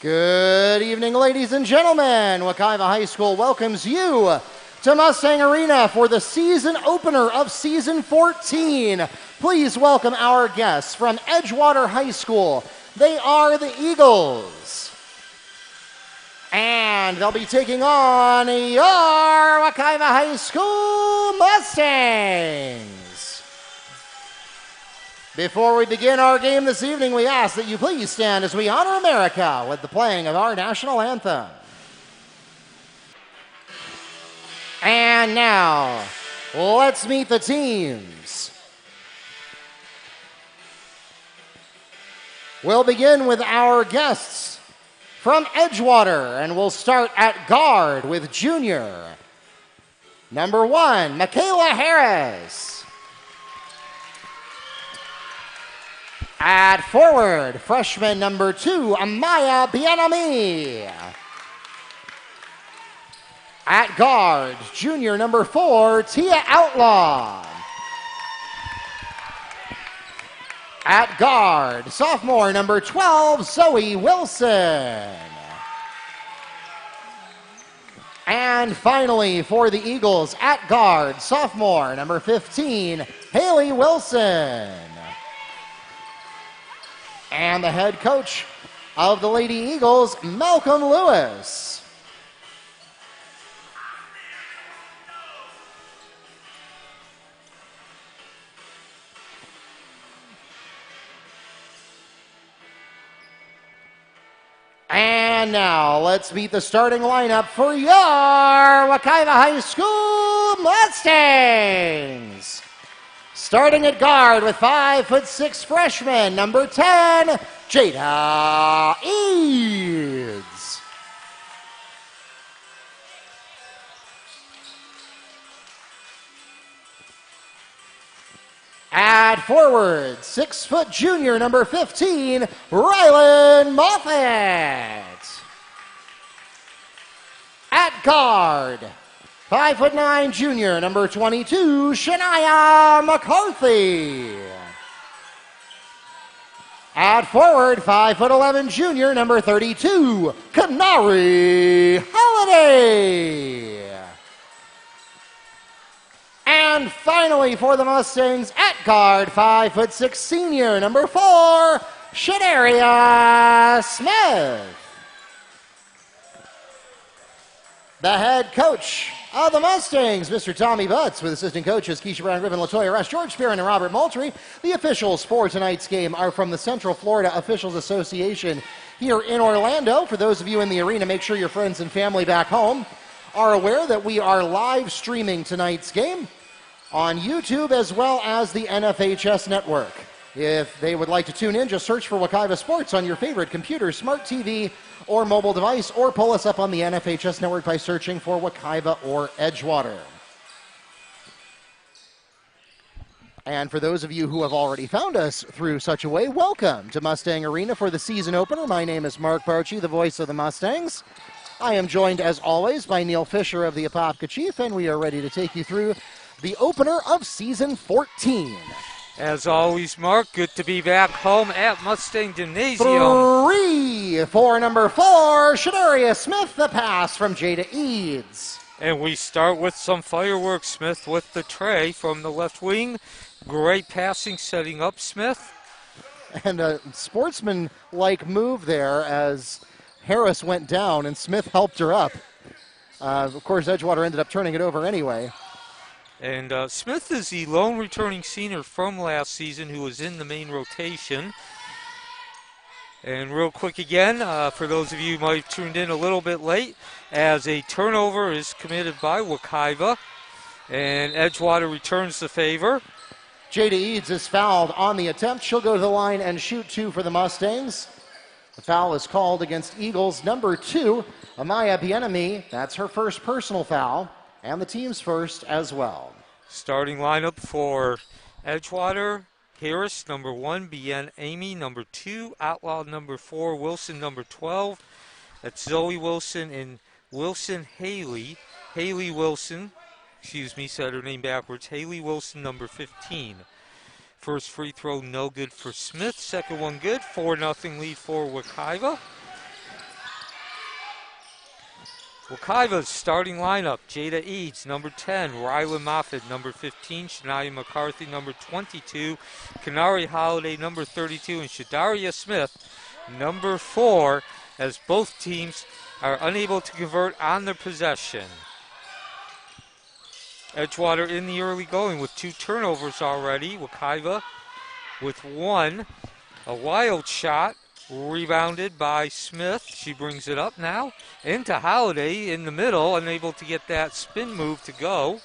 Good evening, ladies and gentlemen. Wekiva High School welcomes you to Mustang Arena for the season opener of season 14. Please welcome our guests from Edgewater High School. They are the Eagles. And they'll be taking on your Wekiva High School Mustangs. Before we begin our game this evening, we ask that you please stand as we honor America with the playing of our national anthem. And now, let's meet the teams. We'll begin with our guests from Edgewater, and we'll start at guard with junior number 1, Michaela Harris. At forward, freshman number 2, Amaya Bienami. At guard, junior number 4, Tia Outlaw. At guard, sophomore number 12, Zoe Wilson. And finally, for the Eagles, at guard, sophomore number 15, Haley Wilson. And the head coach of the Lady Eagles, Malcolm Lewis. And now, let's meet the starting lineup for your Wekiva High School Mustangs. Starting at guard with 5'6" freshman, number 10, Jada Eads. At forward, 6' junior, number 15, Rylan Moffett. At guard, 5'9" junior, number 22, Shania McCarthy. At forward, 5'11" junior, number 32, Kanari Holiday. And finally for the Mustangs, at guard, 5'6" senior, number 4, Shadaria Smith. The head coach of the Mustangs, Mr. Tommy Butts, with assistant coaches Keisha Brown, Griffin, LaToya Rush, George Spearin, and Robert Moultrie. The officials for tonight's game are from the Central Florida Officials Association here in Orlando. For those of you in the arena, make sure your friends and family back home are aware that we are live streaming tonight's game on YouTube as well as the NFHS network. If they would like to tune in, just search for Wekiva Sports on your favorite computer, smart TV, or mobile device, or pull us up on the NFHS network by searching for Wekiva or Edgewater. And for those of you who have already found us through such a way, welcome to Mustang Arena for the season opener. My name is Mark Barchi, the voice of the Mustangs. I am joined, as always, by Neil Fisher of the Apopka Chief, and we are ready to take you through the opener of season 14. As always, Mark, good to be back home at Mustang Gymnasium. 3 for number 4, Shadaria Smith, the pass from Jada Eads. And we start with some fireworks. Smith with the tray from the left wing. Great passing, setting up Smith. And a sportsman-like move there as Harris went down and Smith helped her up. Of course, Edgewater ended up turning it over anyway. And Smith is the lone returning senior from last season who was in the main rotation. And real quick again, for those of you who might have tuned in a little bit late, as a turnover is committed by Wekiva, and Edgewater returns the favor. Jada Eads is fouled on the attempt. She'll go to the line and shoot 2 for the Mustangs. The foul is called against Eagles number 2, Amaya Bienami. That's her first personal foul, and the team's first as well. Starting lineup for Edgewater: Harris, number 1, Bien Amy, number 2, Outlaw, number 4, Wilson, number 12. That's Zoe Wilson and Wilson Haley. Haley Wilson, said her name backwards. Haley Wilson, number 15. First free throw, no good for Smith. Second one good. 4-0 lead for Wekiva. Wekiva's starting lineup: Jada Eads, number 10, Rylan Moffitt, number 15, Shania McCarthy, number 22, Kanari Holiday, number 32, and Shadaria Smith, number 4, as both teams are unable to convert on their possession. Edgewater in the early going with 2 turnovers already. Wekiva with 1. A wild shot, rebounded by Smith. She brings it up now into Holiday in the middle, unable to get that spin move to go.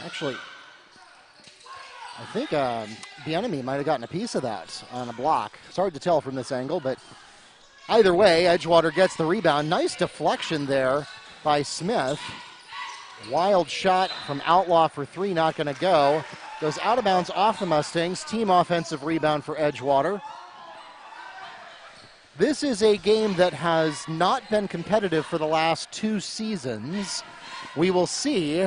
Actually, I think Bienemy might have gotten a piece of that on a block. It's hard to tell from this angle, but either way, Edgewater gets the rebound. Nice deflection there by Smith. Wild shot from Outlaw for 3, not going to go. Goes out of bounds off the Mustangs. Team offensive rebound for Edgewater. This is a game that has not been competitive for the last 2 seasons. We will see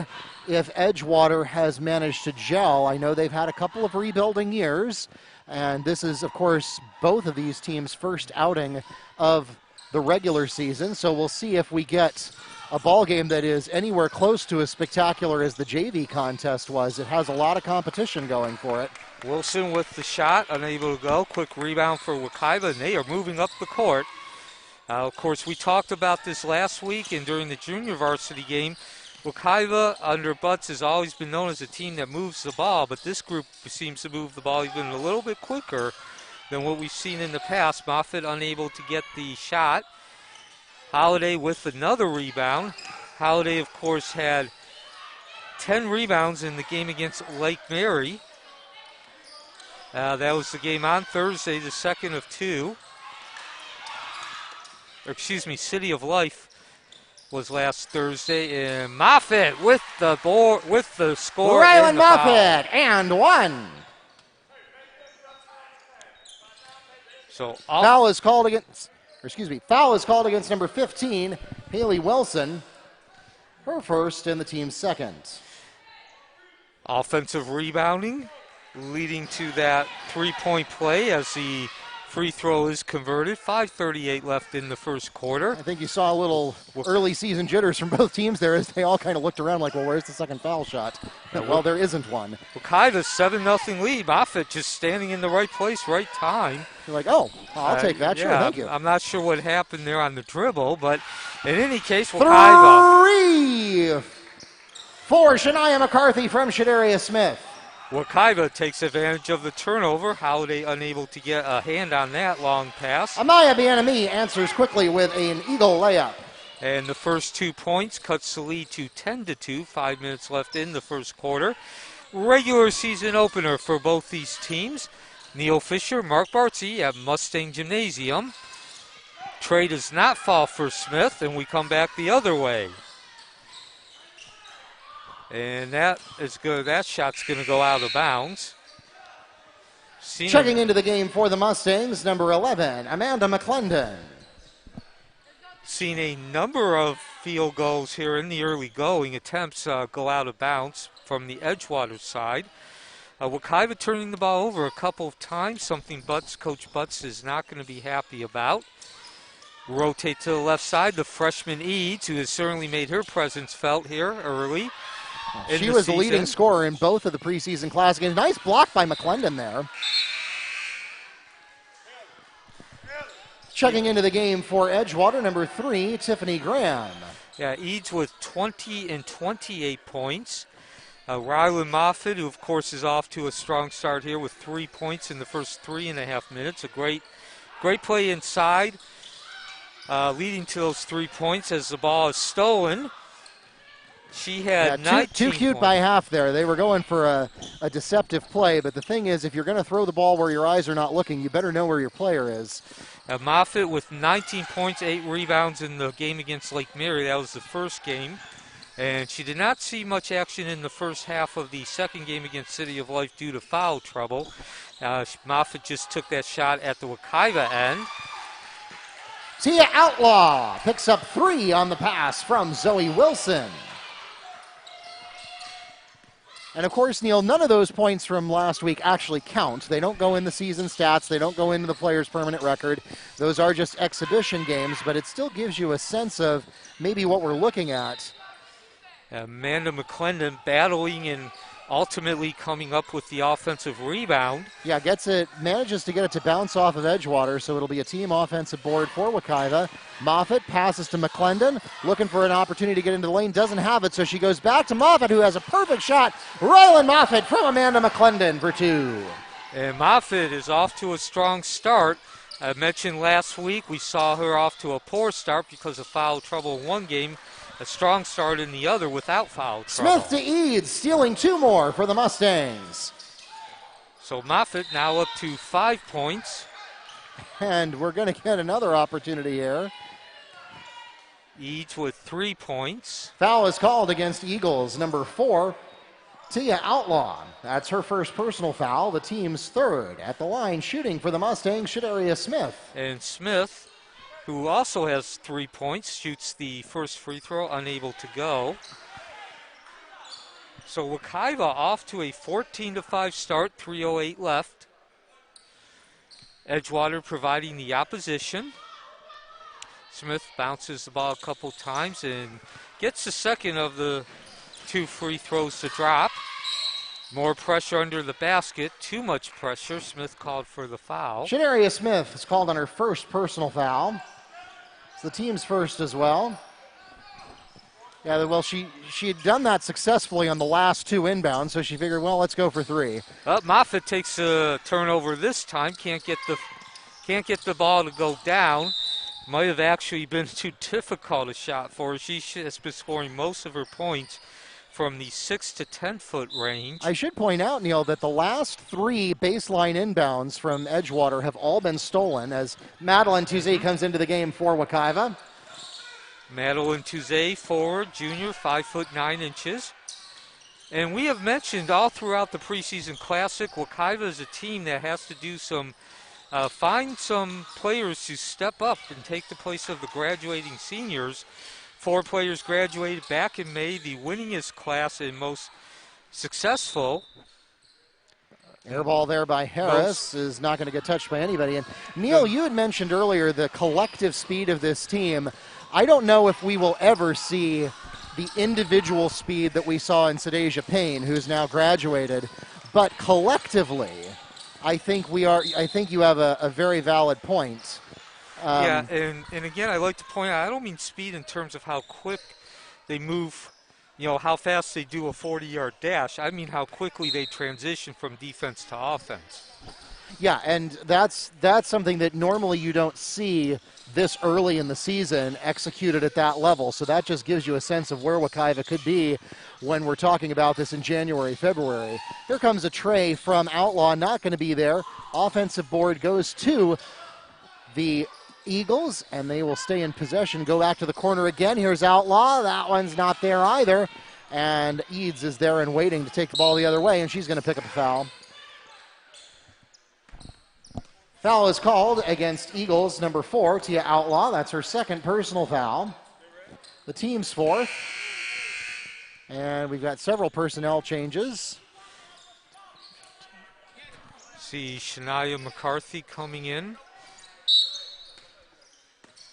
if Edgewater has managed to gel. I know they've had a couple of rebuilding years, and this is, of course, both of these teams' first outing of the regular season, so we'll see if we get a ball game that is anywhere close to as spectacular as the JV contest was. It has a lot of competition going for it. Wilson with the shot, unable to go. Quick rebound for Wekiva, and they are moving up the court. Of course, we talked about this last week and during the junior varsity game. Wekiva under Butts has always been known as a team that moves the ball, but this group seems to move the ball even a little bit quicker than what we've seen in the past. Moffitt unable to get the shot. Holiday with another rebound. Holiday, of course, had 10 rebounds in the game against Lake Mary. That was the game on Thursday, the second of 2. City of Life was last Thursday. And Moffitt with the score. Rylan Moffitt, and 1. So foul is called against number 15, Haley Wilson. Her first and the team's second. Offensive rebounding, leading to that 3-point play as the free throw is converted. 5:38 left in the first quarter. I think you saw a little early season jitters from both teams there as they all kind of looked around like, well, where's the second foul shot? Well, there isn't one. Wekiva's 7-0 lead. Moffitt just standing in the right place, right time. You're like, oh, I'll take that. Sure, thank you. I'm not sure what happened there on the dribble, but in any case, Wekiva. 3 for Shania McCarthy from Shadaria Smith. Wekiva takes advantage of the turnover. Holiday unable to get a hand on that long pass. Amaya Bienemy answers quickly with an eagle layup. And the first 2 points cuts the lead to 10-2. 5 minutes left in the first quarter. Regular season opener for both these teams. Neil Fisher, Mark Bartsey at Mustang Gymnasium. Trey does not fall for Smith, and we come back the other way. And that is good. That shot's going to go out of bounds. Checking into the game for the Mustangs, number 11, Amanda McClendon. Seen a number of field goals here in the early going. Attempts go out of bounds from the Edgewater side. Wekiva turning the ball over a couple of times, something Coach Butts is not going to be happy about. Rotate to the left side, the freshman Eads, who has certainly made her presence felt here early. She was the leading scorer in both of the preseason classics. A nice block by McClendon there. Checking into the game for Edgewater, number 3, Tiffany Graham. Yeah, Eads with 20 and 28 points. Rylan Moffitt, who of course is off to a strong start here with 3 points in the first 3.5 minutes. A great play inside, leading to those 3 points as the ball is stolen. She had 19 too cute points. By half there. They were going for a deceptive play, but the thing is, if you're going to throw the ball where your eyes are not looking, you better know where your player is. Moffitt with 19 points, 8 rebounds in the game against Lake Mary. That was the first game. And she did not see much action in the first half of the second game against City of Life due to foul trouble. Moffitt just took that shot at the Wekiva end. Tia Outlaw picks up 3 on the pass from Zoe Wilson. And of course, Neil, none of those points from last week actually count. They don't go in the season stats. They don't go into the player's permanent record. Those are just exhibition games, but it still gives you a sense of maybe what we're looking at. Amanda McClendon battling and ultimately coming up with the offensive rebound. Yeah, manages to get it to bounce off of Edgewater, so it'll be a team offensive board for Wekiva. Moffitt passes to McClendon, looking for an opportunity to get into the lane, doesn't have it, so she goes back to Moffitt, who has a perfect shot. Rylan Moffitt from Amanda McClendon for two. And Moffitt is off to a strong start. I mentioned last week we saw her off to a poor start because of foul trouble in one game. A strong start in the other without foul trouble. Smith to Eads, stealing two more for the Mustangs. So Moffitt now up to 5 points. And we're going to get another opportunity here. Eads with 3 points. Foul is called against Eagles, number 4, Tia Outlaw. That's her first personal foul, the team's third. At the line, shooting for the Mustangs, Shadaria Smith. And Smith, who also has 3 points, shoots the first free throw, unable to go. So Wekiva off to a 14-5 start, 3:08 left. Edgewater providing the opposition. Smith bounces the ball a couple times and gets the second of the 2 free throws to drop. More pressure under the basket, too much pressure. Smith called for the foul. Shadaria Smith is called on her first personal foul. It's the team's first as well. Yeah, well, she had done that successfully on the last 2 inbounds, so she figured, well, let's go for 3. Moffitt takes a turnover this time. Can't get the ball to go down. Might have actually been too difficult a shot for her. She has been scoring most of her points from the 6 to 10 foot range. I should point out, Neil, that the last 3 baseline inbounds from Edgewater have all been stolen as Madeline Tuzé comes into the game for Wekiva. Madeline Tuzé, forward, junior, 5'9". And we have mentioned all throughout the preseason classic, Wekiva is a team that has to do find some players to step up and take the place of the graduating seniors. 4 players graduated back in May, the winningest class and most successful. Air ball there by Harris is not going to get touched by anybody. And Neil, you had mentioned earlier the collective speed of this team. I don't know if we will ever see the individual speed that we saw in Sadeja Payne, who's now graduated, but collectively, I think you have a very valid point. Yeah, and again, I like to point out, I don't mean speed in terms of how quick they move, how fast they do a 40-yard dash. I mean how quickly they transition from defense to offense. Yeah, and that's something that normally you don't see this early in the season executed at that level. So that just gives you a sense of where Wekiva could be when we're talking about this in January, February. Here comes a tray from Outlaw, not going to be there. Offensive board goes to the Eagles, and they will stay in possession. Go back to the corner again. Here's Outlaw. That one's not there either. And Eads is there and waiting to take the ball the other way, and she's going to pick up a foul. Foul is called against Eagles, number 4, Tia Outlaw. That's her second personal foul. The team's 4th. And we've got several personnel changes. See Shania McCarthy coming in.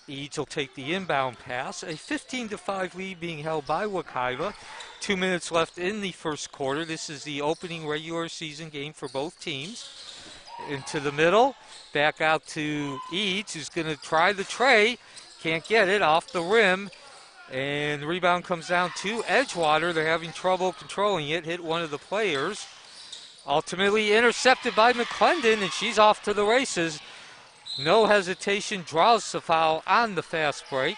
Eads will take the inbound pass. A 15-5 lead being held by Wekiva. 2 minutes left in the first quarter. This is the opening regular season game for both teams. Into the middle. Back out to Eads, who's going to try the tray. Can't get it off the rim. And the rebound comes down to Edgewater. They're having trouble controlling it. Hit one of the players. Ultimately intercepted by McClendon, and she's off to the races. No hesitation, draws the foul on the fast break.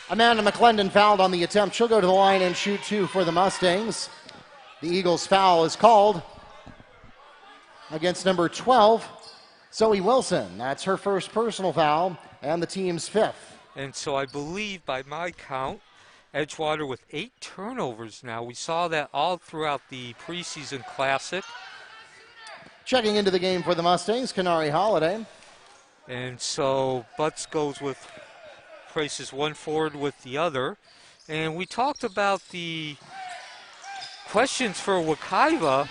Amanda McClendon fouled on the attempt. She'll go to the line and shoot 2 for the Mustangs. The Eagles' foul is called against number 12, Zoe Wilson. That's her first personal foul and the team's 5th. And so I believe by my count, Edgewater with 8 turnovers now. We saw that all throughout the preseason classic. Checking into the game for the Mustangs, Kanari Holiday. And so Butts goes with, places one forward with the other. And we talked about the questions for Wekiva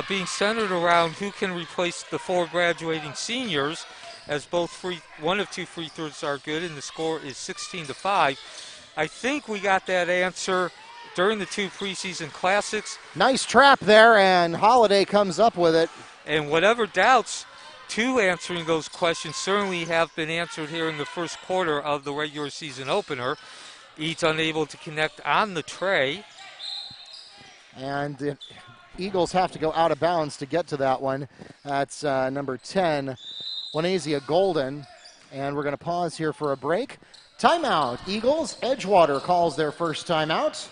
being centered around who can replace the 4 graduating seniors, as both one of 2 free throws are good, and the score is 16-5. I think we got that answer during the 2 preseason classics. Nice trap there, and Holiday comes up with it. And whatever doubts to answering those questions certainly have been answered here in the first quarter of the regular season opener. Eads unable to connect on the tray. And the Eagles have to go out of bounds to get to that one. That's number 10, Wanezia Golden. And we're going to pause here for a break. Timeout. Eagles. Edgewater calls their first timeout.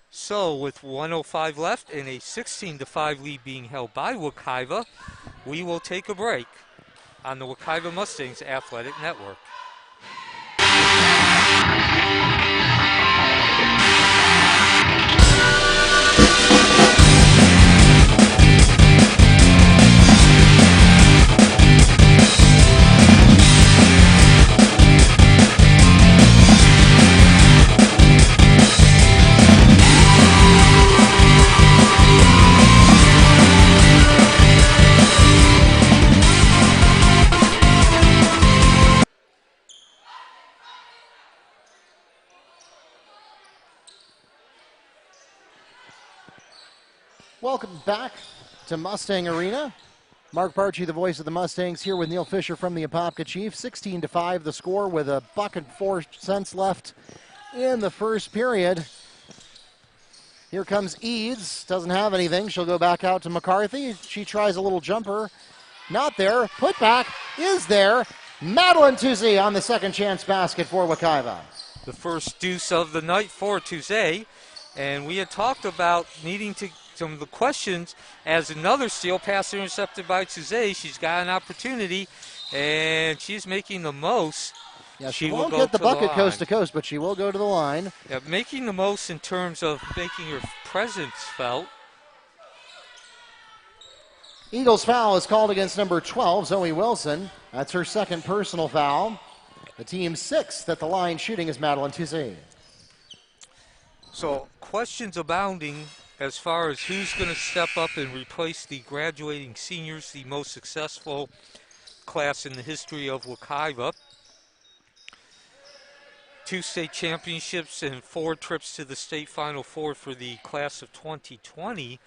So with 1:05 left and a 16-5 lead being held by Wekiva, we will take a break on the Wekiva Mustangs Athletic Network. Welcome back to Mustang Arena. Mark Barchi, the voice of the Mustangs, here with Neil Fisher from the Apopka Chief. 16-5 the score with $1.04 left in the first period. Here comes Eads. Doesn't have anything. She'll go back out to McCarthy. She tries a little jumper. Not there. Putback is there. Madeline Tuzé on the second chance basket for Wekiva. The first deuce of the night for Tuzé. And we had talked about needing to some of the questions as another steal pass intercepted by Tuzé. She's got an opportunity, and she's making the most. Yeah, she won't get the bucket coast to coast, but she will go to the line. Yeah, making the most in terms of making her presence felt. Eagles foul is called against number 12, Zoe Wilson. That's her second personal foul. The team's sixth at the line shooting is Madeline Tuzé. So questions abounding as far as who's going to step up and replace the graduating seniors, the most successful class in the history of Wekiva. 2 state championships and 4 trips to the state Final Four for the class of 2020.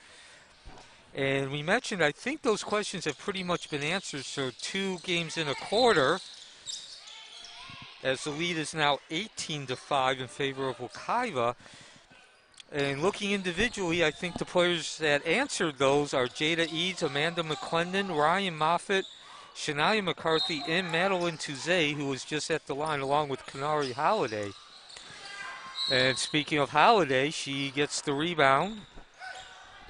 And we mentioned, I think those questions have pretty much been answered. So 2 games in a quarter, as the lead is now 18-5 in favor of Wekiva. And looking individually, I think the players that answered those are Jada Eads, Amanda McClendon, Ryan Moffitt, Shania McCarthy, and Madeline Tuzé, who was just at the line, along with Kanari Holiday. And speaking of Holiday, she gets the rebound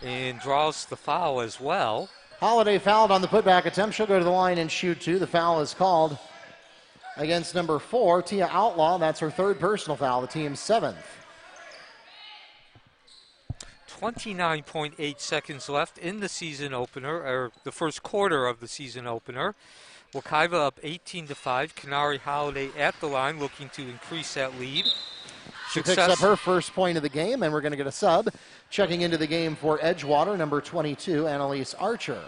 and draws the foul as well. Holiday fouled on the putback attempt. She'll go to the line and shoot 2. The foul is called against number 4, Tia Outlaw. That's her third personal foul, the team's 7th. 29.8 seconds left in the season opener, or the first quarter of the season opener. Wekiva up 18-5. Kanari Holiday at the line looking to increase that lead. She picks up her first point of the game, and we're going to get a sub. Checking into the game for Edgewater, number 22, Annalise Archer.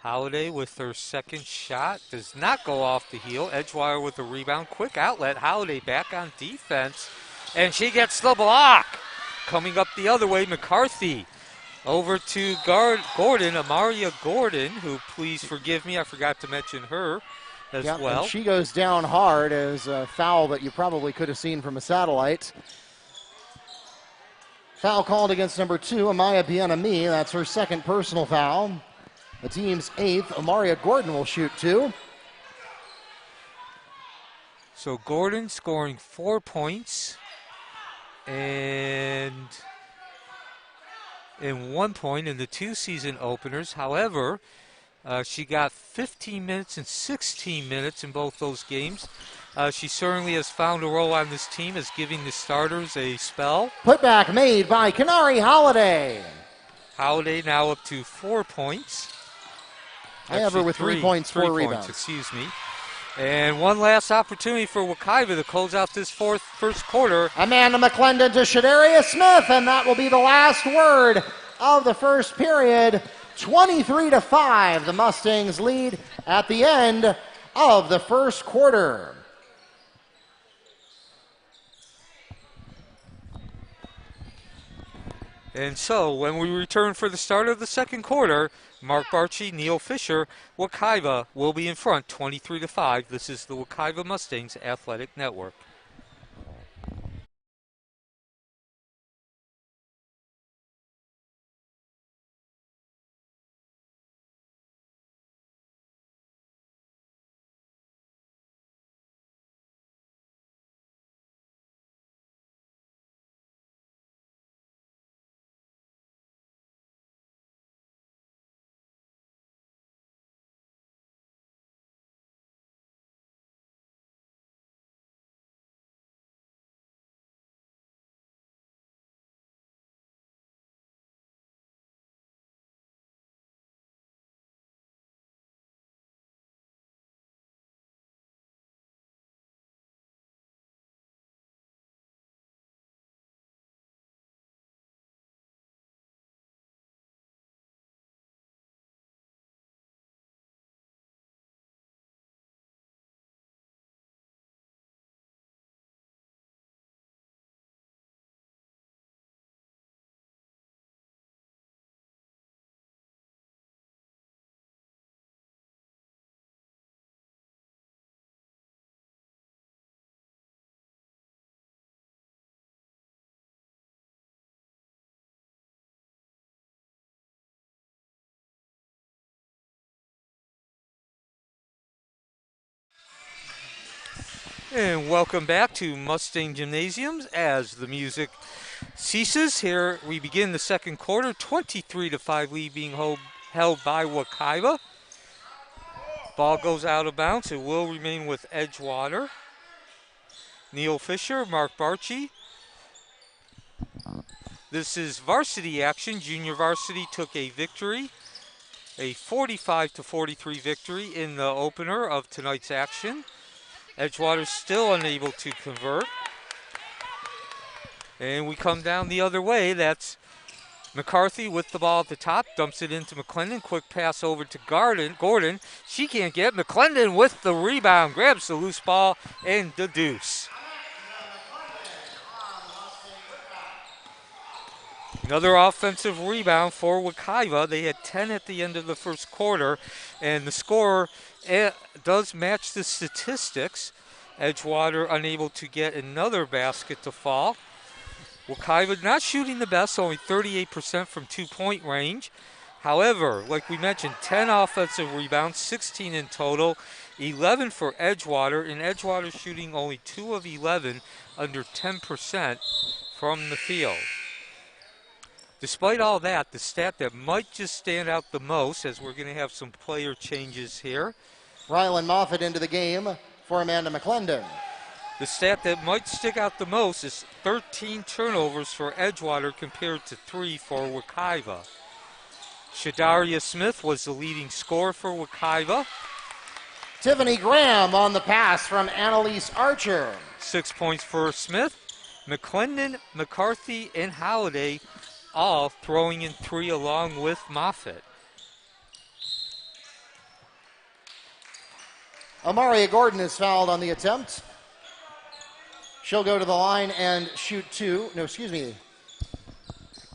Holiday with her second shot. Does not go off the heel. Edgewater with a rebound. Quick outlet. Holiday back on defense. And she gets the block. Coming up the other way, McCarthy. Over to Gordon, Amaria Gordon, who, please forgive me, I forgot to mention her as well. And she goes down hard as a foul that you probably could have seen from a satellite. Foul called against number 2, Amaya Bienami. That's her second personal foul. The team's 8th, Amaria Gordon will shoot 2. So Gordon scoring 4 points and 1 point in the 2 season openers. However, she got 15 minutes and 16 minutes in both those games. She certainly has found a role on this team as giving the starters a spell. Putback made by Kanari Holiday. Holiday now up to 4 points. I have her with 3 points, 4 rebounds. Excuse me. And one last opportunity for Wekiva to close out this first quarter. Amanda McClendon to Shadaria Smith, and that will be the last word of the first period. 23-5, the Mustangs lead at the end of the first quarter. And so, when we return for the start of the second quarter, Mark Barchi, Neil Fisher, Wekiva will be in front 23-5. This is the Wekiva Mustangs Athletic Network. And welcome back to Mustang Gymnasiums as the music ceases. Here we begin the second quarter, 23-5 lead being held by Wekiva. Ball goes out of bounds. It will remain with Edgewater. Neil Fisher, Mark Barchi. This is varsity action. Junior varsity took a victory, a 45-43 victory in the opener of tonight's action. Edgewater still unable to convert. And we come down the other way. That's McCarthy with the ball at the top, dumps it into McClendon. Quick pass over to Gordon. She can't get it. McClendon with the rebound, grabs the loose ball and the deuce. Another offensive rebound for Wekiva. They had 10 at the end of the first quarter, and the score does match the statistics. Edgewater unable to get another basket to fall. Wekiva not shooting the best, only 38% from two-point range. However, like we mentioned, 10 offensive rebounds, 16 in total, 11 for Edgewater, and Edgewater shooting only 2 of 11, under 10% from the field. Despite all that, the stat that might just stand out the most, as we're going to have some player changes here. Rylan Moffitt into the game for Amanda McClendon. The stat that might stick out the most is 13 turnovers for Edgewater compared to 3 for Wekiva. Shadaria Smith was the leading scorer for Wekiva. Tiffany Graham on the pass from Annalise Archer. 6 points for Smith. McClendon, McCarthy, and Halliday all throwing in 3 along with Moffitt. Amaria Gordon is fouled on the attempt. She'll go to the line and shoot 2. No, excuse me.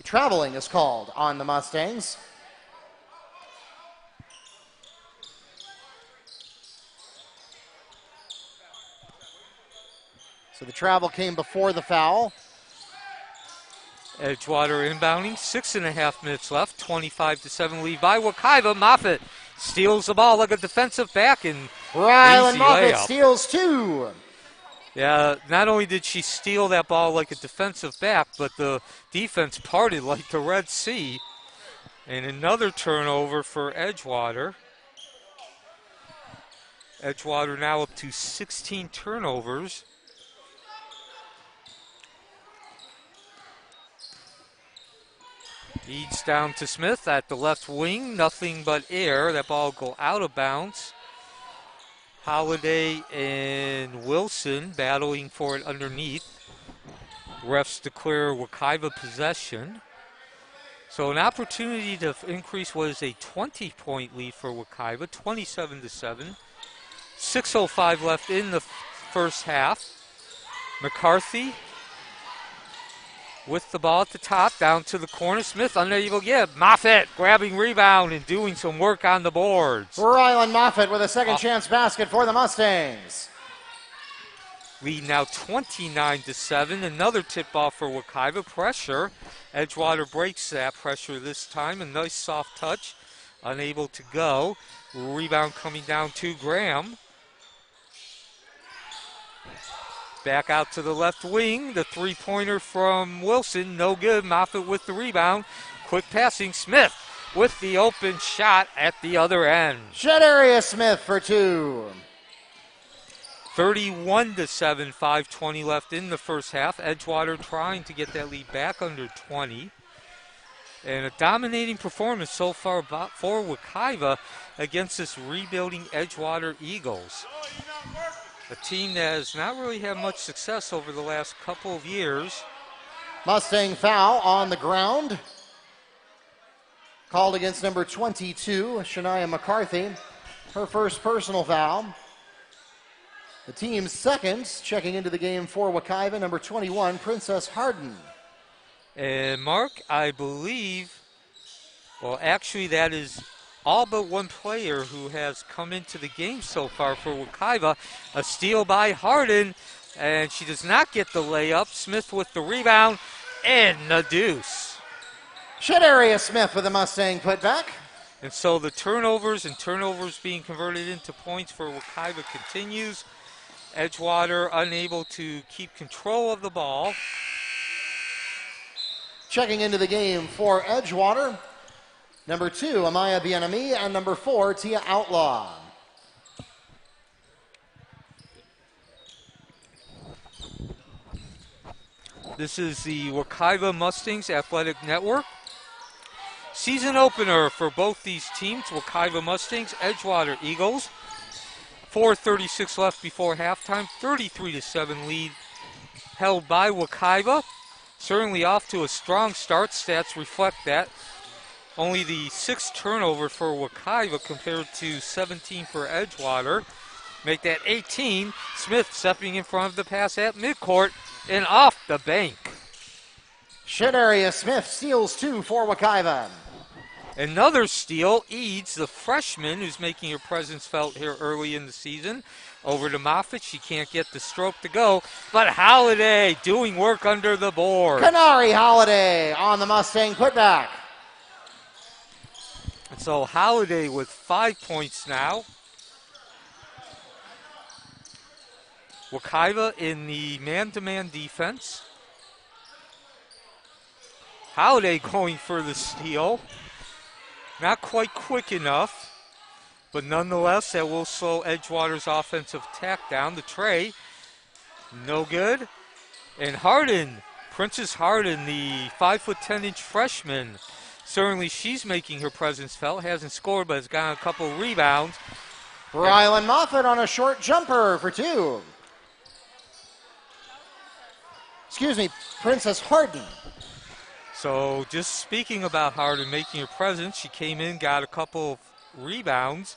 Traveling is called on the Mustangs. So the travel came before the foul. Edgewater inbounding, 6.5 minutes left, 25-7 lead by Wekiva. Moffitt steals the ball like a defensive back and Rylan Moffitt steals 2. Yeah, not only did she steal that ball like a defensive back, but the defense parted like the Red Sea. And another turnover for Edgewater. Edgewater now up to 16 turnovers. Feeds down to Smith at the left wing. Nothing but air. That ball will go out of bounds. Holiday and Wilson battling for it underneath. Refs declare Wekiva possession. So an opportunity to increase what is a 20-point lead for Wekiva, 27-7. 6:05 left in the first half. McCarthy with the ball at the top, down to the corner. Smith unable to get. Moffitt grabbing rebound and doing some work on the boards. Rylan Moffitt with a second chance basket for the Mustangs. Lead now 29-7. Another tip ball for Wekiva. Pressure. Edgewater breaks that pressure this time. A nice soft touch. Unable to go. Rebound coming down to Graham. Back out to the left wing. The three-pointer from Wilson. No good. Moffitt with the rebound. Quick passing. Smith with the open shot at the other end. Shedarius Smith for two. 31-7, 5:20 left in the first half. Edgewater trying to get that lead back under 20. And a dominating performance so far for Wekiva against this rebuilding Edgewater Eagles. A team that has not really had much success over the last couple of years. Mustang foul on the ground. Called against number 22, Shania McCarthy. Her first personal foul. The team's second, checking into the game for Wekiva, number 21, Princess Harden. And Mark, I believe, well, actually that is all but one player who has come into the game so far for Wekiva. A steal by Harden, and she does not get the layup. Smith with the rebound, and the deuce. Shedarius Smith with the Mustang putback. And so the turnovers being converted into points for Wekiva continues. Edgewater unable to keep control of the ball. Checking into the game for Edgewater, number 2, Amaya Bienami, and number 4, Tia Outlaw. This is the Wekiva Mustangs Athletic Network. Season opener for both these teams, Wekiva Mustangs, Edgewater Eagles. 4:36 left before halftime, 33-7 lead held by Wekiva. Certainly off to a strong start. Stats reflect that. Only the 6 turnovers for Wekiva compared to 17 for Edgewater. Make that 18. Smith stepping in front of the pass at midcourt and off the bank. Shedarius Smith steals 2 for Wekiva. Another steal, Eads, the freshman who's making her presence felt here early in the season. Over to Moffitt. She can't get the stroke to go, but Holiday doing work under the board. Canary Holiday on the Mustang putback. And so Holiday with 5 points now. Wekiva in the man-to-man defense. Holiday going for the steal. Not quite quick enough, but nonetheless, that will slow Edgewater's offensive attack down. The tray, no good. And Harden, Princess Harden, the 5'10" freshman, certainly she's making her presence felt. Hasn't scored, but has gotten a couple rebounds. Rylan Moffitt on a short jumper for 2. Excuse me, Princess Harden. So just speaking about Harden making her presence, she came in, got a couple of rebounds,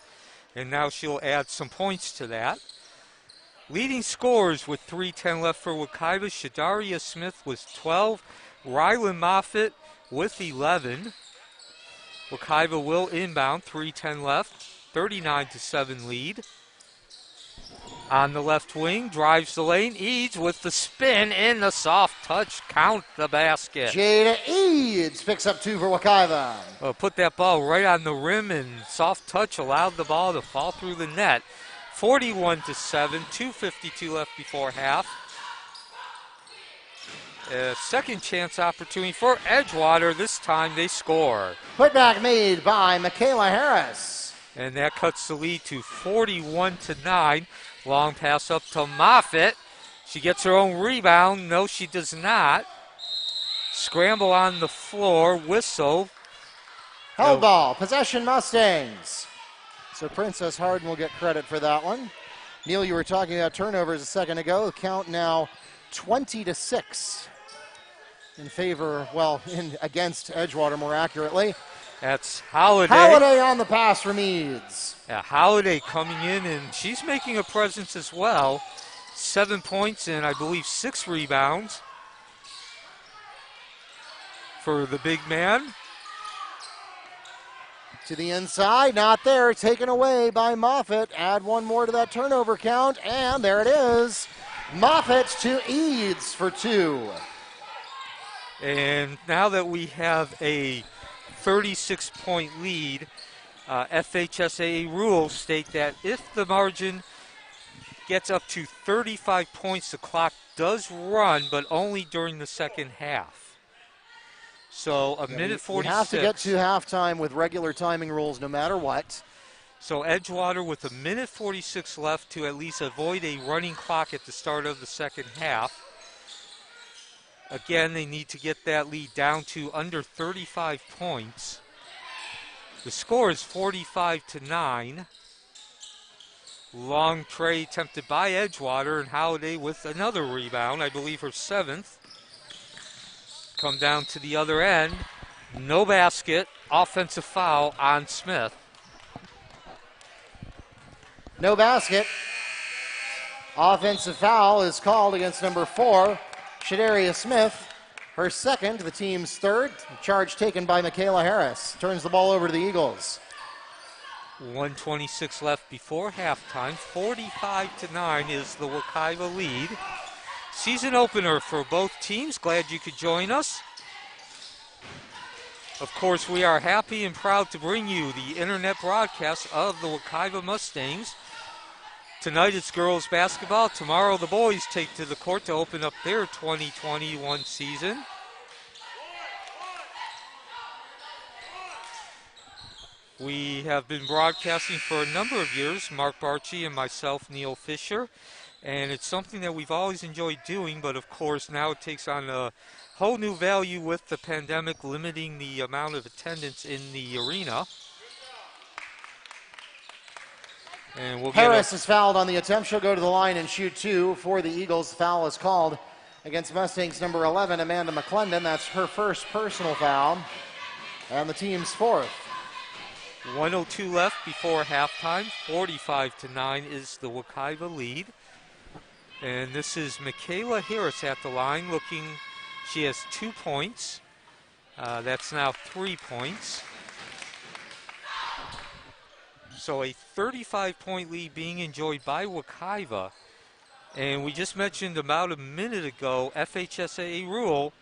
and now she'll add some points to that. Leading scorers with 3:10 left for Wekiva, Shedarius Smith with 12, Rylan Moffitt with 11. Wekiva will inbound, 3:10 left, 39-7 lead. On the left wing, drives the lane. Eads with the spin and the soft touch. Count the basket. Jada Eads picks up 2 for Wekiva. Put that ball right on the rim, and soft touch allowed the ball to fall through the net. 41-7, 2:52 left before half. Second chance opportunity for Edgewater. This time they score. Putback made by Michaela Harris. And that cuts the lead to 41-9. Long pass up to Moffitt. She gets her own rebound. No, she does not. Scramble on the floor, whistle. Held ball, possession Mustangs. So Princess Harden will get credit for that one. Neil, you were talking about turnovers a second ago. The count now 20-6 in favor, against Edgewater more accurately. That's Holiday. Holiday on the pass from Eads. Yeah, Holiday coming in, and she's making a presence as well. 7 points and I believe 6 rebounds for the big man. To the inside, not there, taken away by Moffitt. Add one more to that turnover count, and there it is. Moffitt to Eads for 2. And now that we have a 36-point lead, FHSAA rules state that if the margin gets up to 35 points, the clock does run, but only during the second half. So a minute 46. You have to get to halftime with regular timing rules no matter what. So Edgewater with a minute 46 left to at least avoid a running clock at the start of the second half. Again, they need to get that lead down to under 35 points. The score is 45-9. Long tray attempted by Edgewater, and Holiday with another rebound, I believe her 7th. Come down to the other end. No basket. Offensive foul on Smith. No basket. Offensive foul is called against number 4, Shadaria Smith. Her 2nd, the team's 3rd. Charge taken by Michaela Harris. Turns the ball over to the Eagles. 1:26 left before halftime. 45-9 is the Wekiva lead. Season opener for both teams. Glad you could join us. Of course, we are happy and proud to bring you the internet broadcast of the Wekiva Mustangs. Tonight it's girls basketball. Tomorrow the boys take to the court to open up their 2021 season. We have been broadcasting for a number of years, Mark Barchi and myself, Neil Fisher. And it's something that we've always enjoyed doing, but of course now it takes on a whole new value with the pandemic limiting the amount of attendance in the arena. And we'll Harris is fouled on the attempt. She'll go to the line and shoot 2 for the Eagles. Foul is called against Mustangs number 11, Amanda McClendon. That's her first personal foul, and the team's 4th. 1:02 left before halftime. 45-9 is the Wekiva lead. And this is Michaela Harris at the line looking, she has 2 points. That's now 3 points. So a 35-point lead being enjoyed by Wekiva. And we just mentioned about a minute ago, FHSAA rule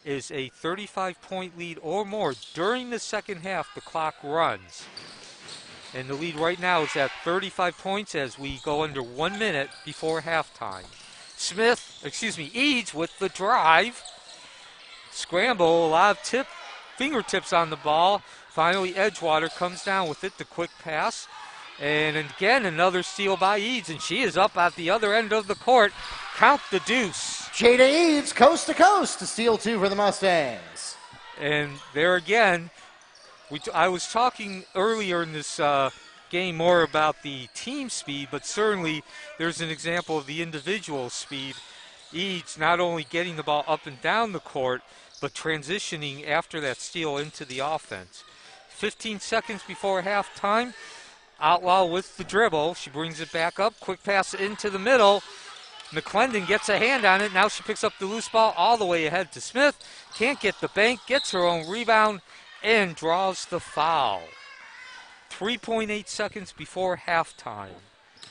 is a 35-point lead or more. During the second half, the clock runs. And the lead right now is at 35 points as we go under 1 minute before halftime. Eads with the drive. Scramble, a lot of fingertips on the ball. Finally, Edgewater comes down with it, the quick pass. And again, another steal by Eads, and she is up at the other end of the court. Count the deuce. Jada Eads, coast to coast, to steal 2 for the Mustangs. And there again, I was talking earlier in this game more about the team speed, but certainly there's an example of the individual speed. Eads not only getting the ball up and down the court, but transitioning after that steal into the offense. 15 seconds before halftime, Outlaw with the dribble. She brings it back up, quick pass into the middle. McClendon gets a hand on it. Now she picks up the loose ball all the way ahead to Smith. Can't get the bank, gets her own rebound, and draws the foul. 3.8 seconds before halftime.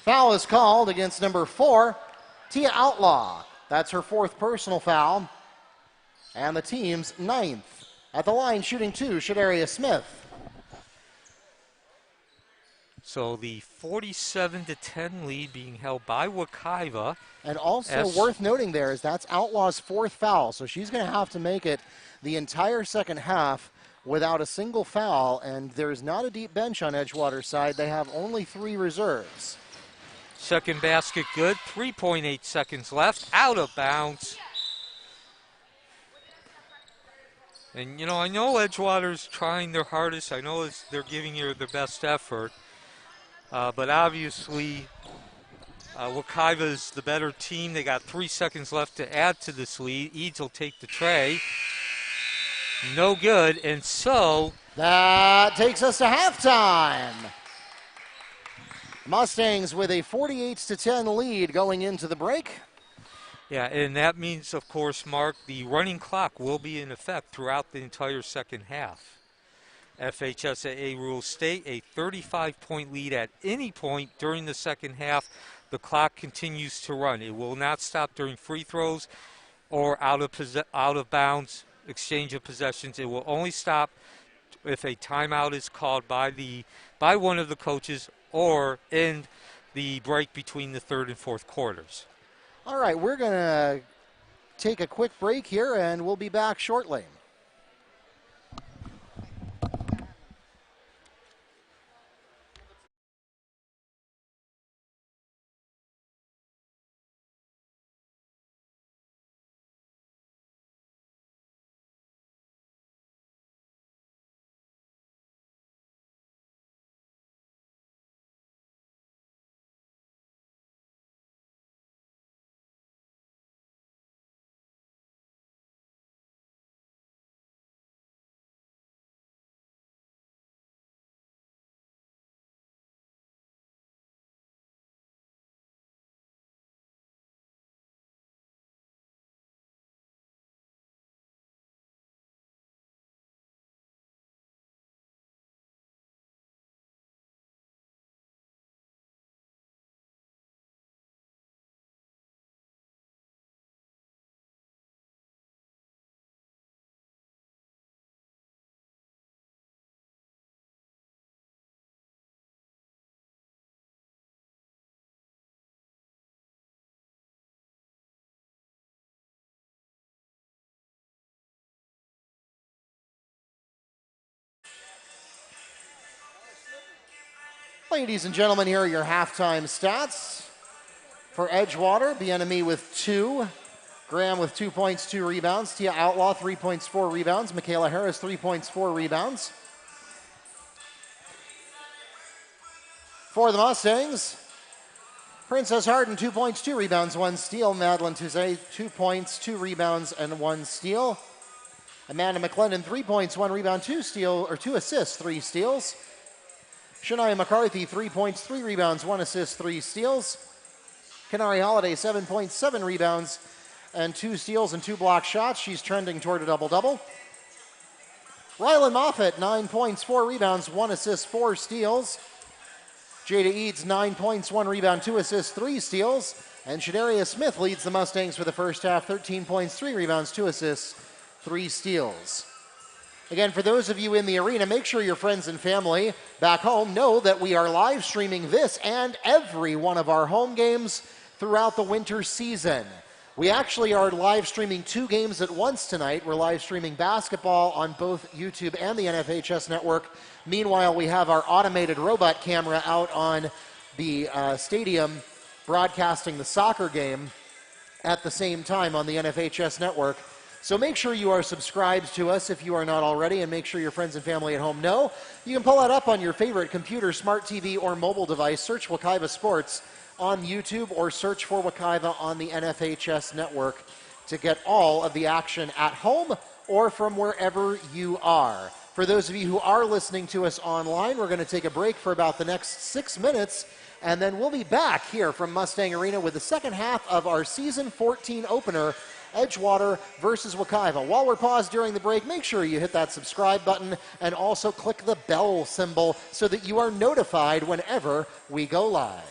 Foul is called against number 4, Tia Outlaw. That's her 4th personal foul, and the team's 9th. At the line, shooting 2, Shadaria Smith. So the 47-10 lead being held by Wekiva. And also worth noting there is that's Outlaw's 4th foul, so she's going to have to make it the entire second half without a single foul, and there's not a deep bench on Edgewater's side. They have only 3 reserves. Second basket good, 3.8 seconds left, out of bounds. And, I know Edgewater's trying their hardest. I know they're giving you their best effort. But obviously, Wekiva is the better team. They got 3 seconds left to add to this lead. Eads will take the tray. No good. And so that takes us to halftime. Mustangs with a 48-10 lead going into the break. Yeah, and that means, of course, Mark, the running clock will be in effect throughout the entire second half. FHSAA rules state a 35-point lead at any point during the second half. The clock continues to run. It will not stop during free throws or out of bounds exchange of possessions. It will only stop if a timeout is called by one of the coaches or in the break between the third and fourth quarters. All right, we're going to take a quick break here, and we'll be back shortly. Ladies and gentlemen, here are your halftime stats. For Edgewater, Bienemy with 2. Graham with 2 points, 2 rebounds. Tia Outlaw, 3 points, 4 rebounds. Michaela Harris, 3 points, 4 rebounds. For the Mustangs, Princess Harden, 2 points, 2 rebounds, 1 steal. Madeline Touzé, 2 points, 2 rebounds, and 1 steal. Amanda McClendon, 3 points, 1 rebound, 2 assists, 3 steals. Shania McCarthy, 3 points, 3 rebounds, 1 assist, 3 steals. Kanari Holiday, 7 points, 7 rebounds, and 2 steals and 2 block shots. She's trending toward a double-double. Rylan Moffitt, 9 points, 4 rebounds, 1 assist, 4 steals. Jada Eads, 9 points, 1 rebound, 2 assists, 3 steals. And Shadaria Smith leads the Mustangs for the first half, 13 points, 3 rebounds, 2 assists, 3 steals. Again, for those of you in the arena, make sure your friends and family back home know that we are live streaming this and every one of our home games throughout the winter season. We actually are live streaming 2 games at once tonight. We're live streaming basketball on both YouTube and the NFHS network. Meanwhile, we have our automated robot camera out on the stadium broadcasting the soccer game at the same time on the NFHS network. So make sure you are subscribed to us if you are not already, and make sure your friends and family at home know. You can pull that up on your favorite computer, smart TV, or mobile device. Search Wekiva Sports on YouTube or search for Wekiva on the NFHS network to get all of the action at home or from wherever you are. For those of you who are listening to us online, we're going to take a break for about the next 6 minutes, and then we'll be back here from Mustang Arena with the second half of our Season 14 opener, Edgewater versus Wekiva. While we're paused during the break, make sure you hit that subscribe button and also click the bell symbol so that you are notified whenever we go live.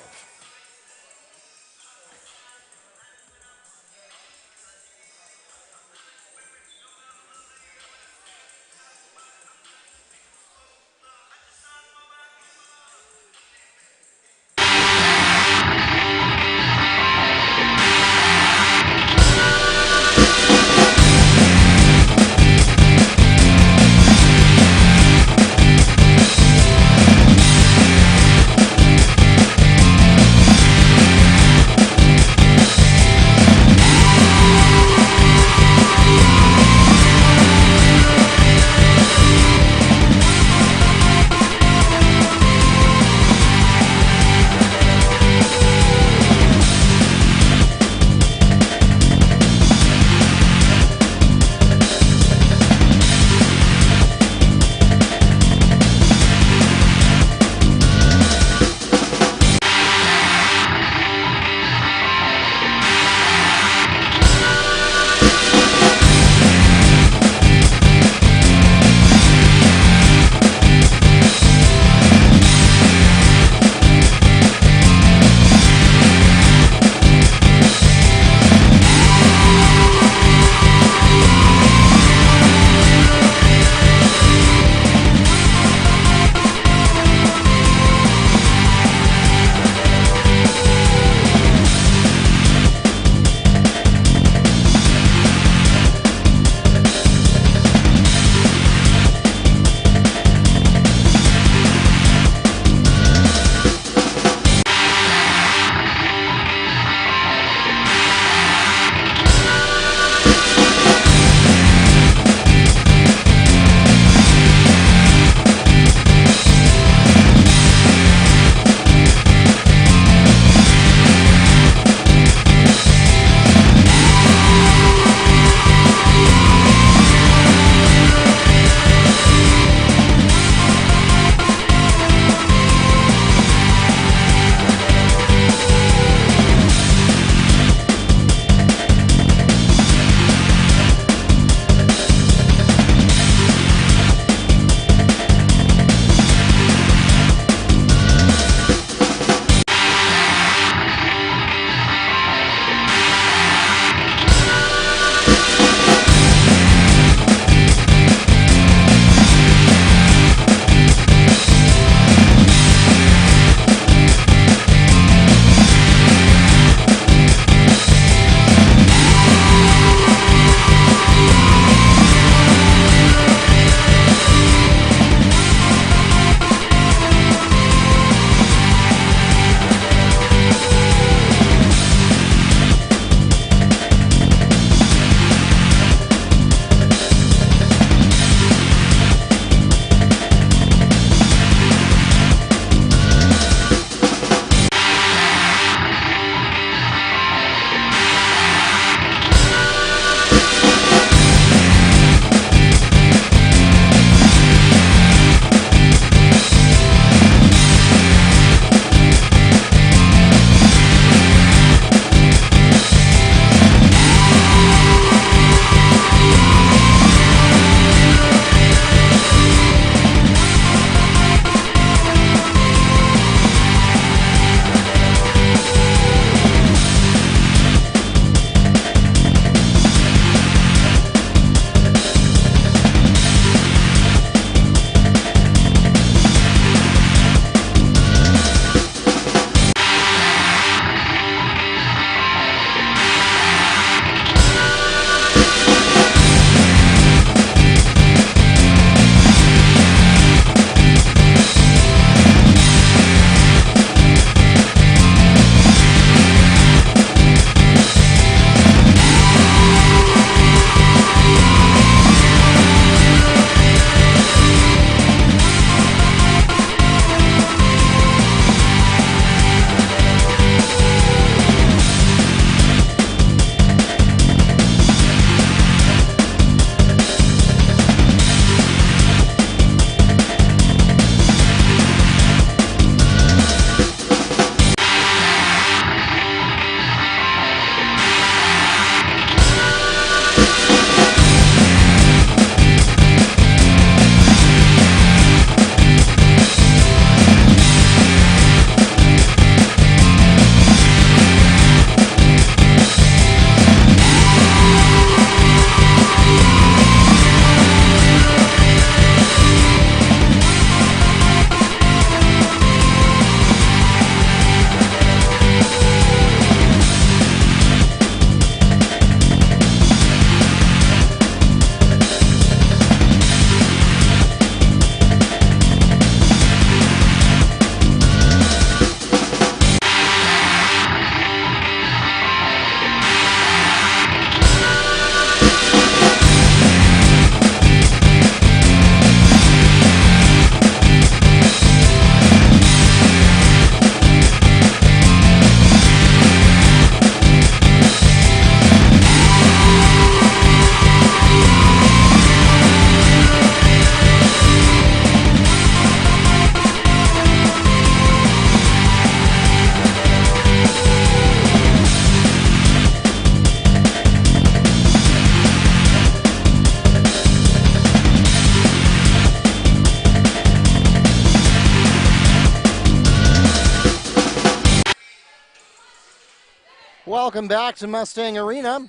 Welcome back to Mustang Arena.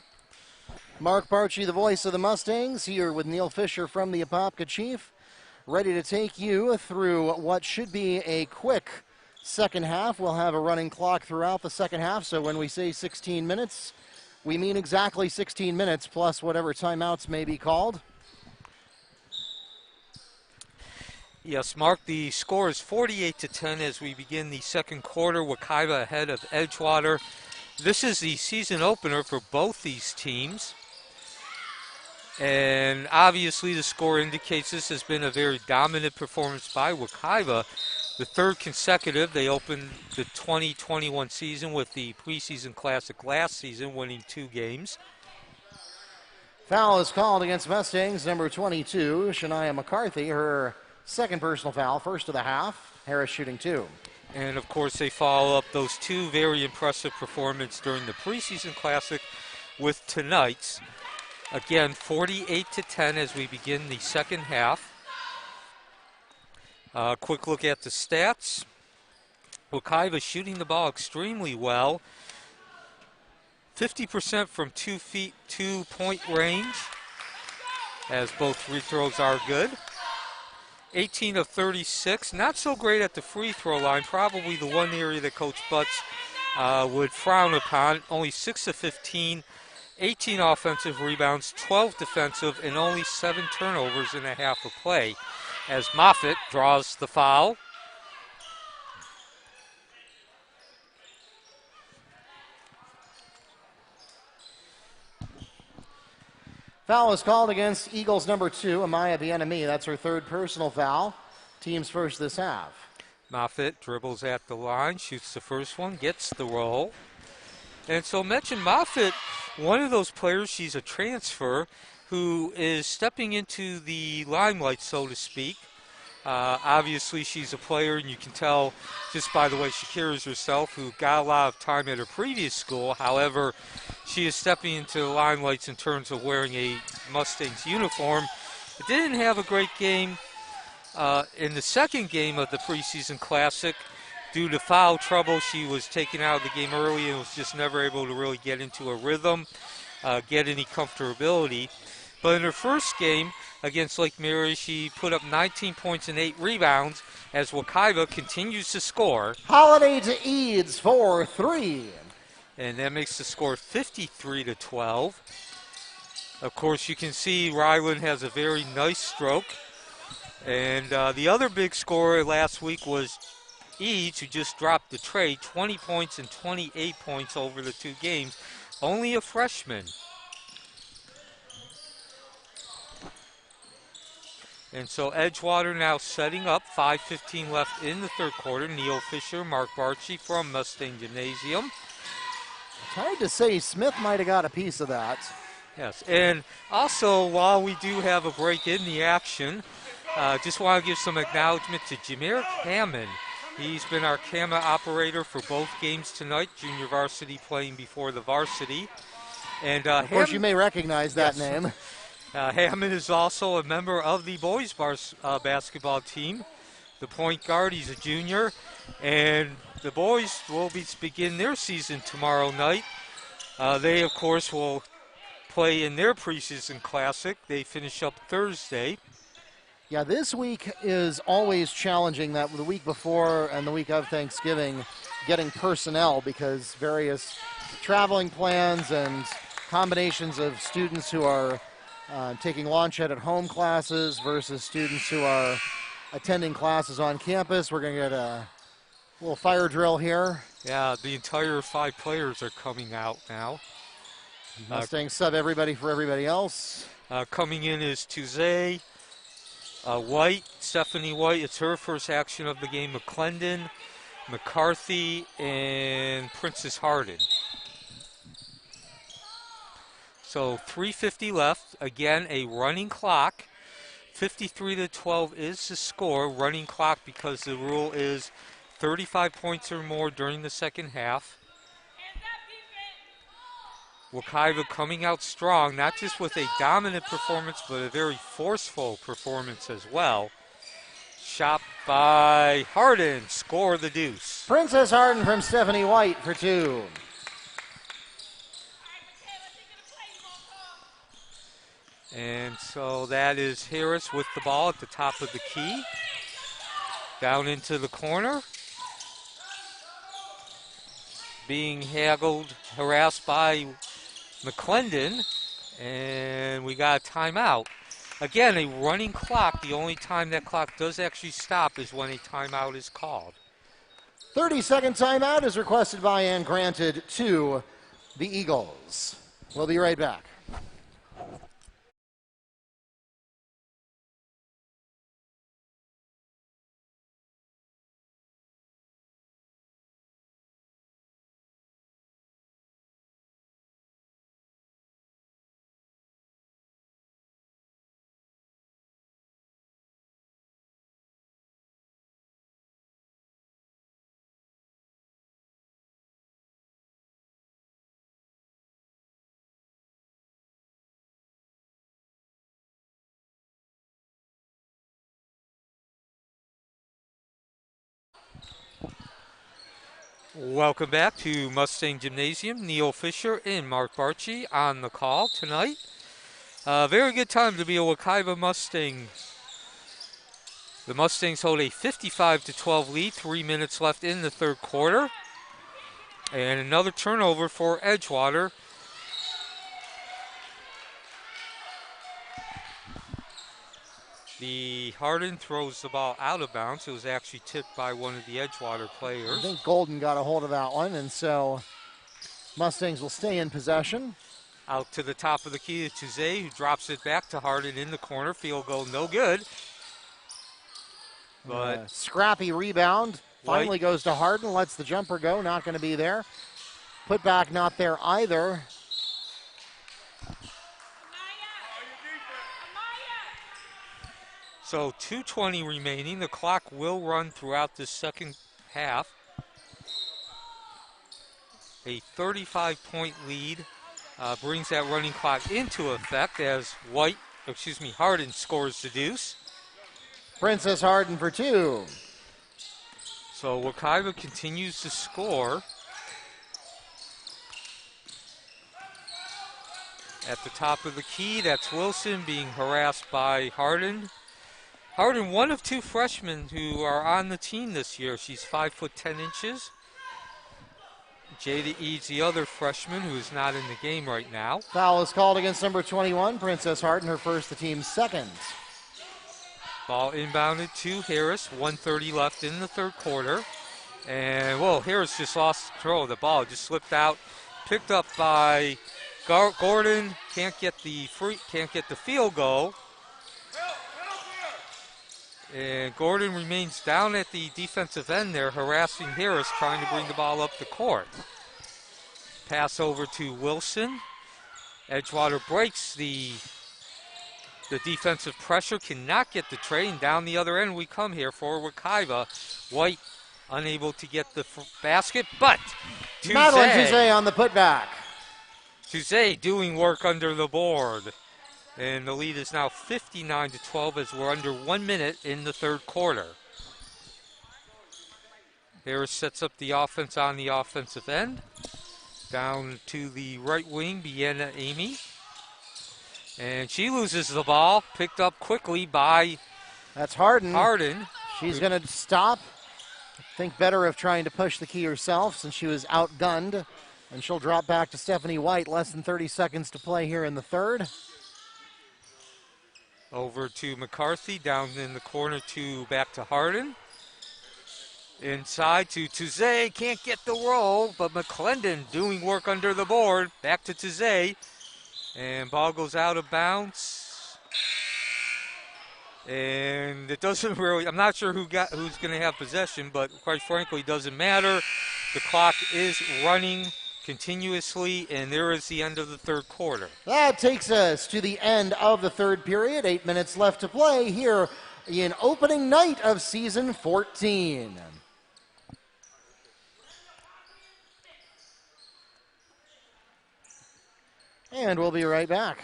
Mark Barchi, the voice of the Mustangs, here with Neil Fisher from the Apopka Chief, ready to take you through what should be a quick second half. We'll have a running clock throughout the second half, so when we say 16 minutes, we mean exactly 16 minutes plus whatever timeouts may be called. Yes, Mark, the score is 48-10 as we begin the second quarter. Wekiva ahead of Edgewater. This is the season opener for both these teams. And obviously the score indicates this has been a very dominant performance by Wekiva. The third consecutive. They opened the 2021 season with the preseason classic last season, winning 2 games. Foul is called against Mustangs, number 22, Shania McCarthy, her second personal foul, first of the half. Harris shooting 2. And, of course, they follow up those 2 very impressive performances during the preseason classic with tonight's. Again, 48-10 as we begin the second half. Quick look at the stats. Wekiva shooting the ball extremely well. 50% from 2 feet, 2-point range, as both free throws are good. 18 of 36, not so great at the free throw line, probably the one area that Coach Butts would frown upon. Only 6 of 15, 18 offensive rebounds, 12 defensive, and only 7 turnovers in a half of play, as Moffitt draws the foul. Foul is called against Eagles number 2, Amaya Bienemy. That's her third personal foul. Team's first this half. Moffitt dribbles at the line, shoots the first one, gets the roll. And so mention Moffitt, one of those players, she's a transfer, who is stepping into the limelight, so to speak. Obviously, she's a player, and you can tell just by the way she carries herself, who got a lot of time at her previous school. However, she is stepping into the limelight in terms of wearing a Mustangs uniform. But didn't have a great game in the second game of the preseason classic. Due to foul trouble, she was taken out of the game early and was just never able to really get into a rhythm, get any comfortability. But in her first game against Lake Mary, she put up 19 points and 8 rebounds as Wekiva continues to score. Holiday to Eads for 3. And that makes the score 53-12. Of course, you can see Ryland has a very nice stroke. And the other big scorer last week was Eads, who just dropped the tray, 20 points and 28 points over the 2 games. Only a freshman. And so Edgewater now setting up, 5:15 left in the third quarter. Neil Fisher, Mark Barchi from Mustang Gymnasium. It's hard to say. Smith might have got a piece of that. Yes, and also while we do have a break in the action, just want to give some acknowledgement to Jamerick Hammond. He's been our camera operator for both games tonight, junior varsity playing before the varsity. And of course, you may recognize that name. Hammond is also a member of the boys basketball team. The point guard, he's a junior. And the boys will begin their season tomorrow night. They, of course, will play in their preseason classic. They finish up Thursday. Yeah, this week is always challenging, that the week before and the week of Thanksgiving, getting personnel, because various traveling plans and combinations of students who are taking launch at home classes versus students who are attending classes on campus. We're going to get a little fire drill here. Yeah, the entire 5 players are coming out now. Mustangs sub everybody for everybody else. Coming in is Tuesday. White, Stephanie White, it's her first action of the game. McClendon, McCarthy, and Princess Harden. So 3:50 left. Again, a running clock. 53-12 is the score. Running clock because the rule is 35 points or more during the second half. Wekiva coming out strong, not just with a dominant performance, but a very forceful performance as well. Shot by Harden, score the deuce. Princess Harden from Stephanie White for 2. And so that is Harris with the ball at the top of the key. Down into the corner. Being harassed by McClendon. And we got a timeout. Again, a running clock. The only time that clock does actually stop is when a timeout is called. 30-second timeout is requested by and granted to the Eagles. We'll be right back. Welcome back to Mustang Gymnasium. Neil Fisher and Mark Barchi on the call tonight. Very good time to be a Wekiva Mustang. The Mustangs hold a 55-12 lead, 3 minutes left in the third quarter. And another turnover for Edgewater. The Hardin throws the ball out of bounds. It was actually tipped by one of the Edgewater players. I think Golden got a hold of that one, and so Mustangs will stay in possession. Out to the top of the key to Tuze, who drops it back to Hardin in the corner. Field goal no good. But scrappy rebound. Finally goes to Hardin, lets the jumper go. Not going to be there. Put back not there either. So 2:20 remaining. The clock will run throughout the second half. A 35-point lead brings that running clock into effect as Hardin scores the deuce. Princess Hardin for two. So Wekiva continues to score. At the top of the key, that's Wilson being harassed by Hardin. Hardin, one of two freshmen who are on the team this year. She's 5'10". Jada Eads, the other freshman who is not in the game right now. Foul is called against number 21, Princess Hardin, her first, the team's second. Ball inbounded to Harris, 1:30 left in the third quarter. And, Harris just lost control of the ball, just slipped out, picked up by Gordon, can't get the field goal. And Gordon remains down at the defensive end there, harassing Harris, trying to bring the ball up the court. Pass over to Wilson. Edgewater breaks the defensive pressure, cannot get the train. Down the other end we come here for Wekiva. White unable to get the basket, but Madeline Tuze on the putback. Tuze doing work under the board. And the lead is now 59-12 as we're under 1 minute in the third quarter. Harris sets up the offense on the offensive end. Down to the right wing, Bienna Amy. And she loses the ball, picked up quickly by that's Hardin. She's going to stop. Think better of trying to push the key herself since she was outgunned. And she'll drop back to Stephanie White. Less than 30 seconds to play here in the third. Over to McCarthy, down in the corner back to Hardin. Inside to Tuze, can't get the roll, but McClendon doing work under the board. Back to Tuze, and ball goes out of bounds. And it doesn't really, I'm not sure who's going to have possession, but quite frankly, it doesn't matter. The clock is running continuously, and there is the end of the third quarter. That takes us to the end of the third period. 8 minutes left to play here in opening night of season 14. And we'll be right back.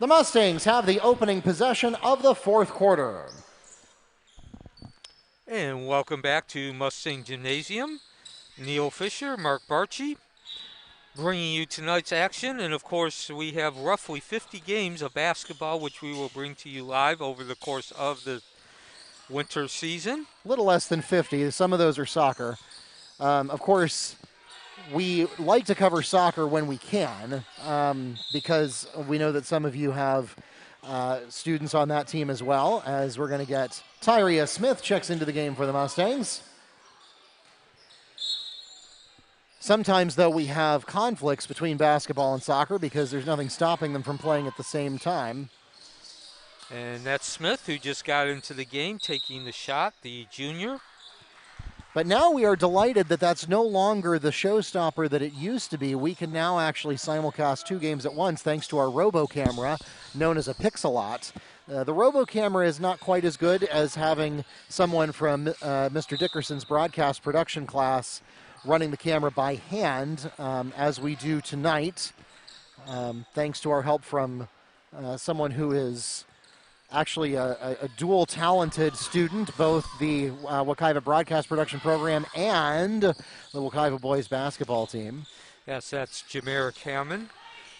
The Mustangs have the opening possession of the fourth quarter. And welcome back to Mustang Gymnasium. Neil Fisher, Mark Barchi, bringing you tonight's action. And of course, we have roughly 50 games of basketball, which we will bring to you live over the course of the winter season. A little less than 50. Some of those are soccer. Of course, we like to cover soccer when we can because we know that some of you have students on that team as well, as we're going to get Tyria Smith checks into the game for the Mustangs. Sometimes, though, we have conflicts between basketball and soccer because there's nothing stopping them from playing at the same time. And that's Smith, who just got into the game, taking the shot, the junior. But now we are delighted that that's no longer the showstopper that it used to be. We can now actually simulcast 2 games at once thanks to our robo camera, known as a Pixelot. The robo camera is not quite as good as having someone from Mr. Dickerson's broadcast production class running the camera by hand, as we do tonight, thanks to our help from someone who is actually a dual-talented student, both the Wekiva broadcast production program and the Wekiva boys basketball team. Yes, that's Jameric Hammond.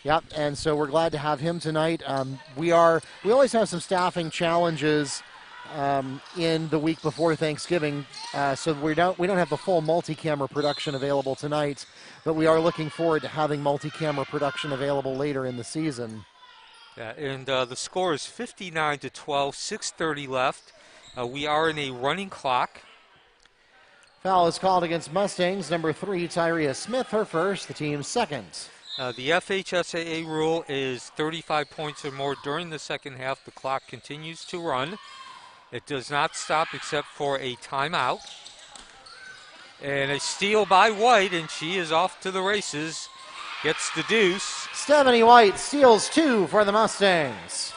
Yep, and so we're glad to have him tonight. We always have some staffing challenges in the week before Thanksgiving, so we don't have the full multi-camera production available tonight, but we are looking forward to having multi-camera production available later in the season. Yeah, and the score is 59-12, 6:30 left. We are in a running clock. Foul is called against Mustangs. Number 3, Tyria Smith, her first, the team's second. The FHSAA rule is 35 points or more during the second half. The clock continues to run. It does not stop except for a timeout. And a steal by White, and she is off to the races. Gets the deuce. Stephanie White steals 2 for the Mustangs.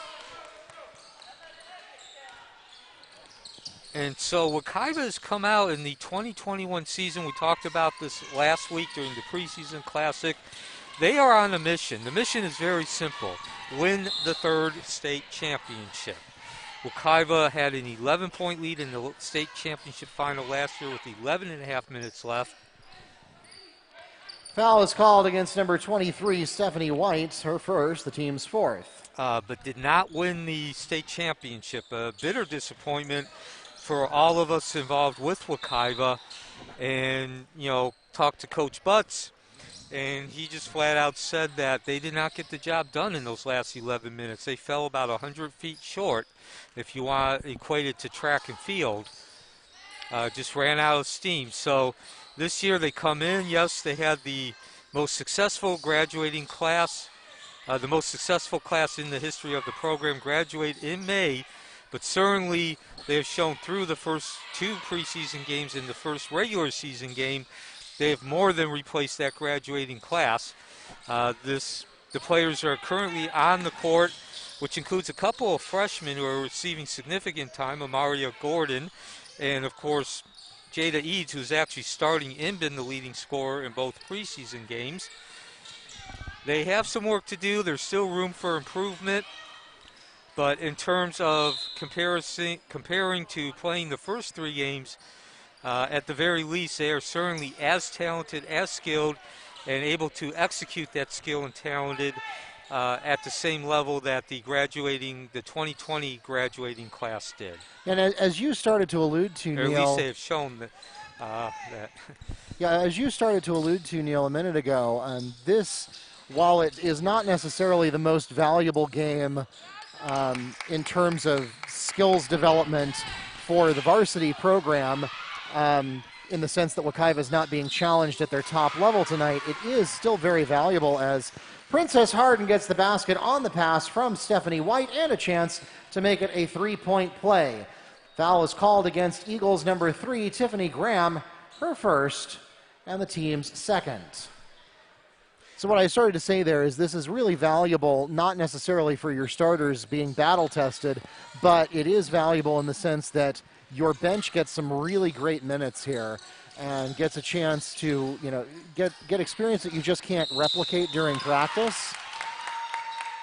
And so Wekiva has come out in the 2021 season. We talked about this last week during the preseason classic. They are on a mission. The mission is very simple. Win the 3rd state championship. Wekiva had an 11-point lead in the state championship final last year with 11.5 minutes left. Foul is called against number 23, Stephanie White, her first, the team's fourth. But did not win the state championship. A bitter disappointment for all of us involved with Wekiva. And, talked to Coach Butts, and he just flat out said that they did not get the job done in those last 11 minutes. They fell about 100 feet short, if you want to equate it to track and field. Just ran out of steam. So this year they come in. Yes, they had the most successful graduating class, the most successful class in the history of the program graduate in May, but certainly they have shown through the first 2 preseason games and the first regular season game, they have more than replaced that graduating class. The players are currently on the court, which includes a couple of freshmen who are receiving significant time, Amaria Gordon, and of course Jada Eads, who's actually starting and been the leading scorer in both preseason games. They have some work to do. There's still room for improvement. But in terms of comparing to playing the first 3 games, at the very least, they are certainly as talented, as skilled, and able to execute that skill and talented at the same level that the 2020 graduating class did. And as you started to allude to, or Neil, at least they have shown that. Yeah, as you started to allude to, Neil, a minute ago, this, while it is not necessarily the most valuable game in terms of skills development for the varsity program, in the sense that Wekiva is not being challenged at their top level tonight, it is still very valuable as Princess Harden gets the basket on the pass from Stephanie White and a chance to make it a 3-point play. Foul is called against Eagles number 3, Tiffany Graham, her first, and the team's second. So what I started to say there is this is really valuable, not necessarily for your starters being battle tested, but it is valuable in the sense that your bench gets some really great minutes here and gets a chance to, get experience that you just can't replicate during practice.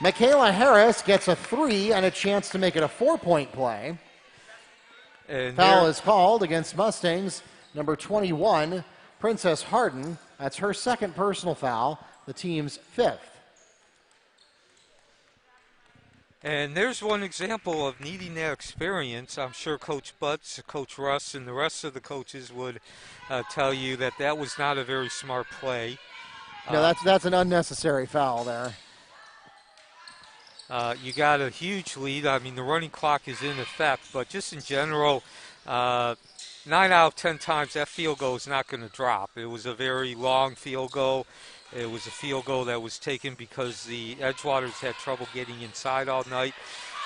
Michaela Harris gets a 3 and a chance to make it a 4-point play. And Foul is called against Mustangs, number 21, Princess Harden. That's her second personal foul, the team's 5th. And there's one example of needing that experience. I'm sure Coach Butts, Coach Russ, and the rest of the coaches would tell you that that was not a very smart play. No, that's an unnecessary foul there. You got a huge lead. I mean, the running clock is in effect, but just in general, 9 out of 10 times that field goal is not going to drop. It was a very long field goal. It was a field goal that was taken because the Edgewaters had trouble getting inside all night.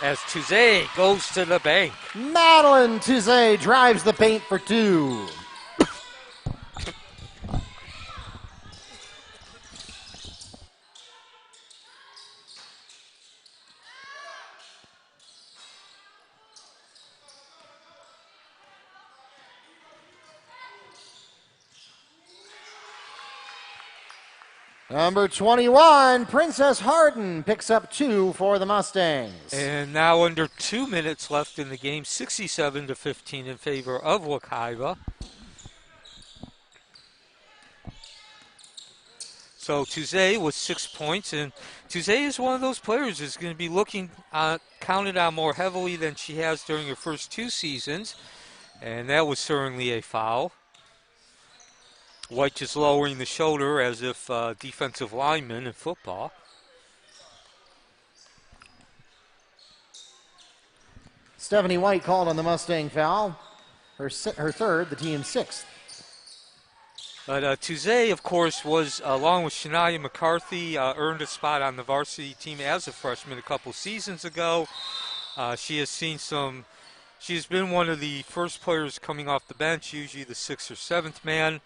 As Touze goes to the bank. Madeline Touze drives the paint for 2. Number 21, Princess Harden picks up 2 for the Mustangs. And now under 2 minutes left in the game, 67-15 in favor of Wekiva. So Touze with 6 points, and Touze is one of those players who's going to be looking counted on more heavily than she has during her first 2 seasons, and that was certainly a foul. White just lowering the shoulder as if defensive lineman in football. Stephanie White called on the Mustang foul. Her third, the team's 6th. But Touze, of course, was, along with Shania McCarthy, earned a spot on the varsity team as a freshman a couple seasons ago. She has seen some, she's been one of the first players coming off the bench, usually the 6th or 7th man.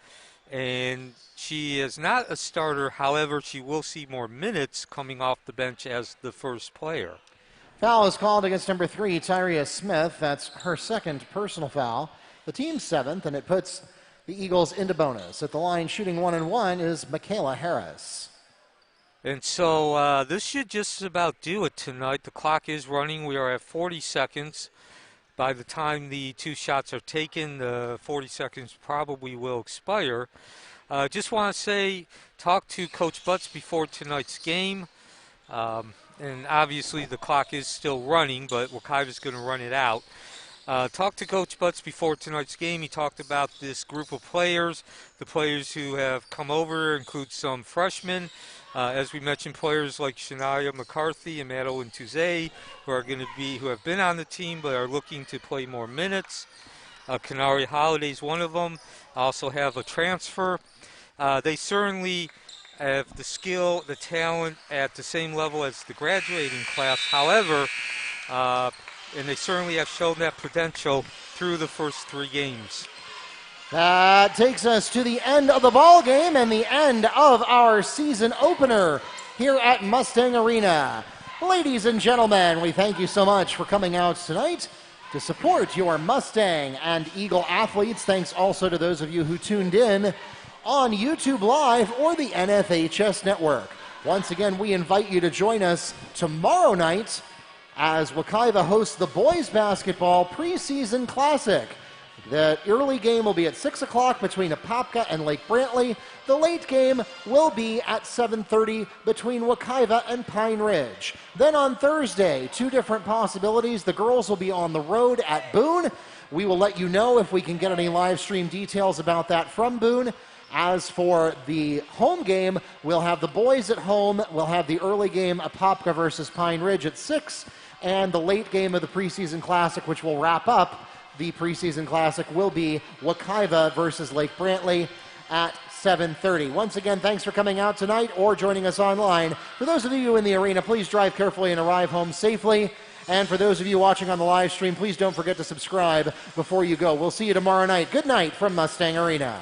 And she is not a starter. However, she will see more minutes coming off the bench as the first player. Foul is called against number 3, Tyria Smith. That's her second personal foul. The team's 7th, and it puts the Eagles into bonus. At the line shooting 1-1 is Michaela Harris. And so this should just about do it tonight. The clock is running. We are at 40 seconds. By the time the 2 shots are taken, the 40 seconds probably will expire. Just want to say, talk to Coach Butts before tonight's game. And obviously the clock is still running, but Wekiva's going to run it out. Talk to Coach Butts before tonight's game. He talked about this group of players. The players who have come over include some freshmen. As we mentioned, players like Shania McCarthy and Madeline Touze, who have been on the team but are looking to play more minutes. Kanari Holiday's one of them. Also have a transfer. They certainly have the skill, the talent at the same level as the graduating class. However, and they certainly have shown that potential through the first 3 games. That takes us to the end of the ball game and the end of our season opener here at Mustang Arena. Ladies and gentlemen, we thank you so much for coming out tonight to support your Mustang and Eagle athletes. Thanks also to those of you who tuned in on YouTube Live or the NFHS Network. Once again, we invite you to join us tomorrow night as Wekiva hosts the Boys Basketball Preseason Classic. The early game will be at 6 o'clock between Apopka and Lake Brantley. The late game will be at 7:30 between Wekiva and Pine Ridge. Then on Thursday, 2 different possibilities. The girls will be on the road at Boone. We will let you know if we can get any live stream details about that from Boone. As for the home game, we'll have the boys at home. We'll have the early game, Apopka versus Pine Ridge at 6. And the late game of the preseason classic, which will wrap up the preseason classic, will be Wekiva versus Lake Brantley at 7:30. Once again, thanks for coming out tonight or joining us online. For those of you in the arena, please drive carefully and arrive home safely. And for those of you watching on the live stream, please don't forget to subscribe before you go. We'll see you tomorrow night. Good night from Mustang Arena.